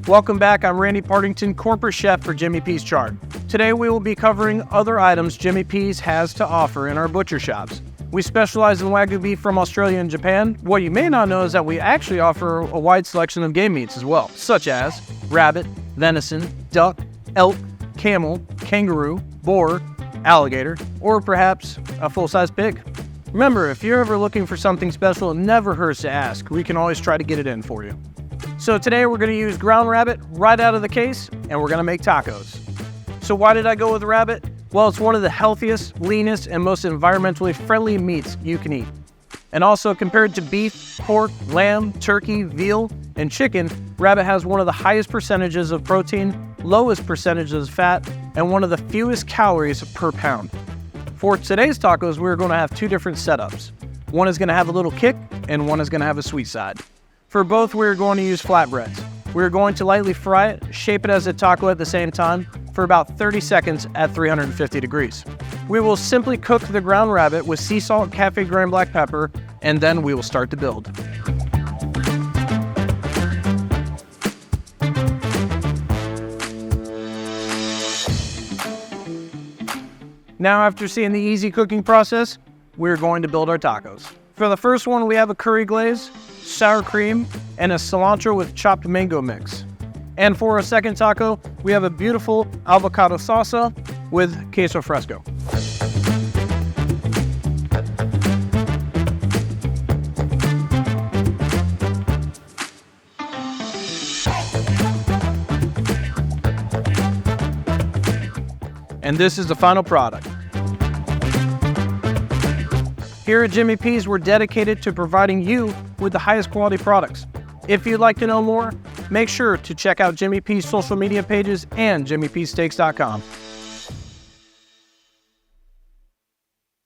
Welcome back, I'm Randy Partington, corporate chef for Jimmy P's Chart. Today we will be covering other items Jimmy P's has to offer in our butcher shops. We specialize in Wagyu beef from Australia and Japan. What you may not know is that we actually offer a wide selection of game meats as well, such as rabbit, venison, duck, elk, camel, kangaroo, boar, alligator, or perhaps a full-size pig. Remember, if you're ever looking for something special, it never hurts to ask. We can always try to get it in for you. So today we're going to use ground rabbit right out of the case, and we're going to make tacos. So why did I go with rabbit? Well, it's one of the healthiest, leanest, and most environmentally friendly meats you can eat. And also, compared to beef, pork, lamb, turkey, veal, and chicken, rabbit has one of the highest percentages of protein, lowest percentages of fat, and one of the fewest calories per pound. For today's tacos, we're going to have two different setups. One is going to have a little kick, and one is going to have a sweet side. For both, we're going to use flatbreads. We're going to lightly fry it, shape it as a taco at the same time, for about 30 seconds at 350 degrees. We will simply cook the ground rabbit with sea salt, cafe ground black pepper, and then we will start to build. Now, after seeing the easy cooking process, we're going to build our tacos. For the first one, we have a curry glaze, sour cream, and a cilantro with chopped mango mix. And for our second taco, we have a beautiful avocado salsa with queso fresco. And this is the final product. Here at Jimmy P's, we're dedicated to providing you with the highest quality products. If you'd like to know more, make sure to check out Jimmy P's social media pages and jimmypsteaks.com.